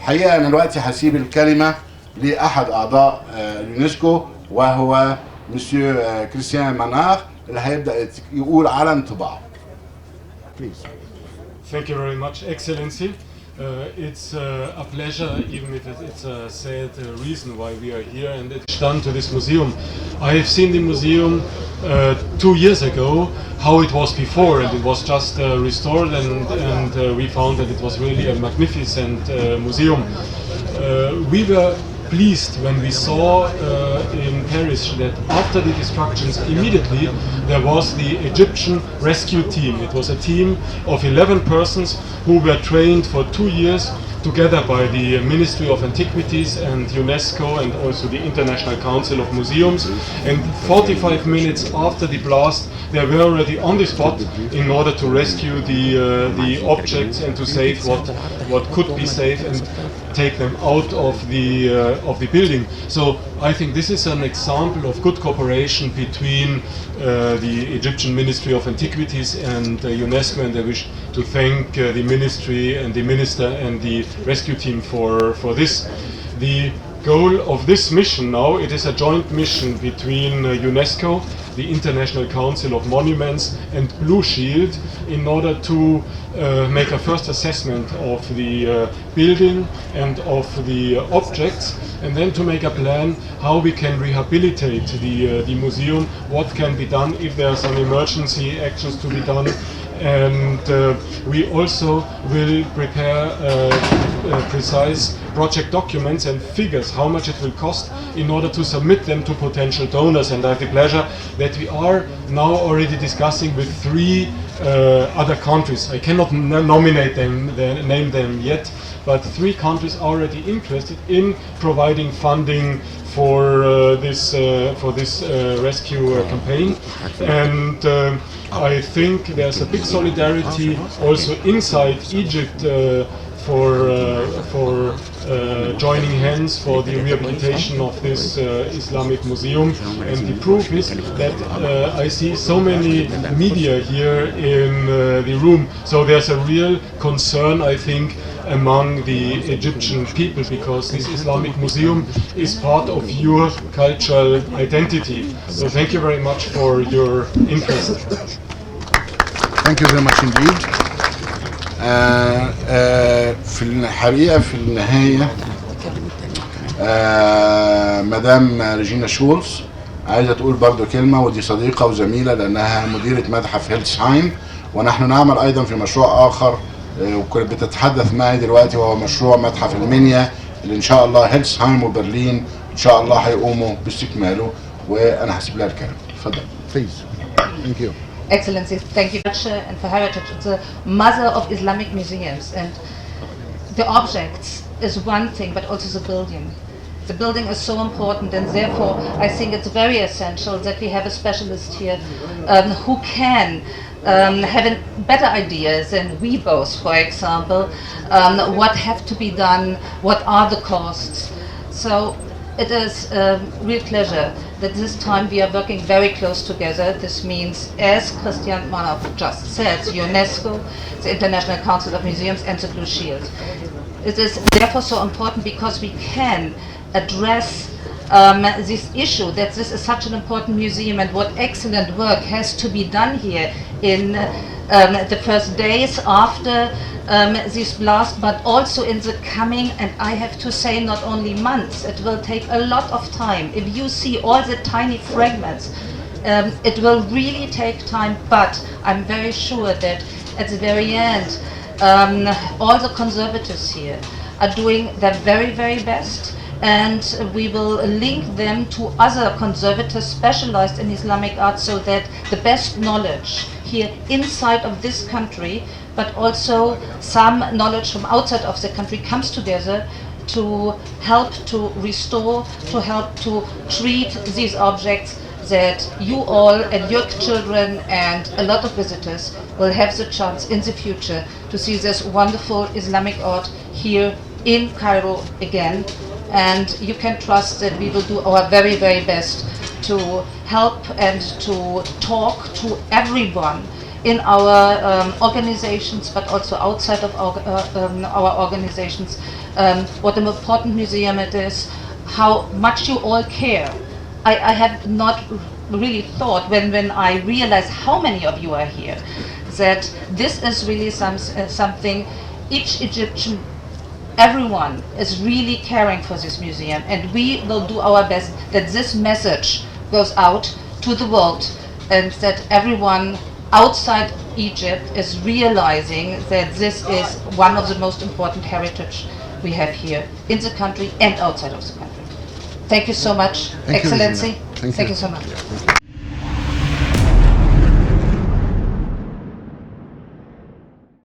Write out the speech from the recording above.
الحقيقة أنا دلوقتي هسيب الكلمة لأحد أعضاء اليونسكو وهو مسيو كريستيان مانار اللي هيبدأ يقول على انطباعه. Please. Thank you very much, Excellency. It's a pleasure, even if it's a sad reason why we are here and it's done to this museum. I have seen the museum 2 years ago, how it was before, and it was just restored, and we found that it was really a magnificent museum. We were pleased when we saw in Paris that after the destructions immediately there was the Egyptian rescue team. It was a team of 11 persons who were trained for 2 years together by the Ministry of Antiquities and UNESCO and also the International Council of Museums, and 45 minutes after the blast they were already on the spot in order to rescue the objects and to save what could be saved and take them out of the building. So I think this is an example of good cooperation between the Egyptian Ministry of Antiquities and UNESCO, and I wish to thank the ministry and the minister and the rescue team for this. The goal of this mission now, it is a joint mission between UNESCO, the International Council of Monuments and Blue Shield in order to make a first assessment of the building and of the objects, and then to make a plan how we can rehabilitate the museum, what can be done if there are some emergency actions to be done. And we also will prepare precise project documents and figures how much it will cost in order to submit them to potential donors. And I have the pleasure that we are now already discussing with 3 other countries. I cannot nominate them, name them yet, but 3 countries are already interested in providing funding for this rescue campaign. And I think there's a big solidarity also inside Egypt for joining hands for the rehabilitation of this Islamic museum. And the proof is that I see so many media here in the room. So there's a real concern, I think, among the Egyptian people, because this Islamic museum is part of your cultural identity. So thank you very much for your interest. Thank you very much indeed. في الحقيقة في النهاية مدام ريجينا شولز عايزة تقول برضو كلمة، ودي صديقة وزميلة لأنها مديرة متحف هيلسهايم، ونحن نعمل أيضا في مشروع آخر وكانت بتتحدث معي دلوقتي، وهو مشروع متحف المنيا اللي إن شاء الله هيلسهايم وبرلين إن شاء الله هيقوموا باستكماله، وأنا هسيب لها الكلام. اتفضل. Please. Thank you. Excellency, thank you. And for Heritage, it's the mother of Islamic museums, and the objects is one thing, but also the building. The building is so important, and therefore I think it's very essential that we have a specialist here who can have better ideas than we both, for example, what have to be done, what are the costs. So it is a real pleasure that this time we are working very close together. This means, as Christian Manov just said, UNESCO, the International Council of Museums and the Blue Shield. It is therefore so important because we can address this issue, that this is such an important museum, and what excellent work has to be done here in the first days after this blast, but also in the coming, and I have to say not only months, it will take a lot of time. If you see all the tiny fragments, it will really take time, but I'm very sure that at the very end all the conservators here are doing their very, very best, and we will link them to other conservators specialized in Islamic art, so that the best knowledge here inside of this country, but also some knowledge from outside of the country, comes together to help to restore, to help to treat these objects, that you all and your children and a lot of visitors will have the chance in the future to see this wonderful Islamic art here in Cairo again. And you can trust that we will do our very, very best to help and to talk to everyone in our organizations, but also outside of our organizations, what an important museum it is, how much you all care. I had not really thought when I realized how many of you are here, that this is really something each Egyptian, everyone is really caring for this museum, and we will do our best that this message goes out to the world and that everyone outside Egypt is realizing that this is one of the most important heritage we have here in the country and outside of the country. Thank you so much, Excellency. Thank you so much. Thank you.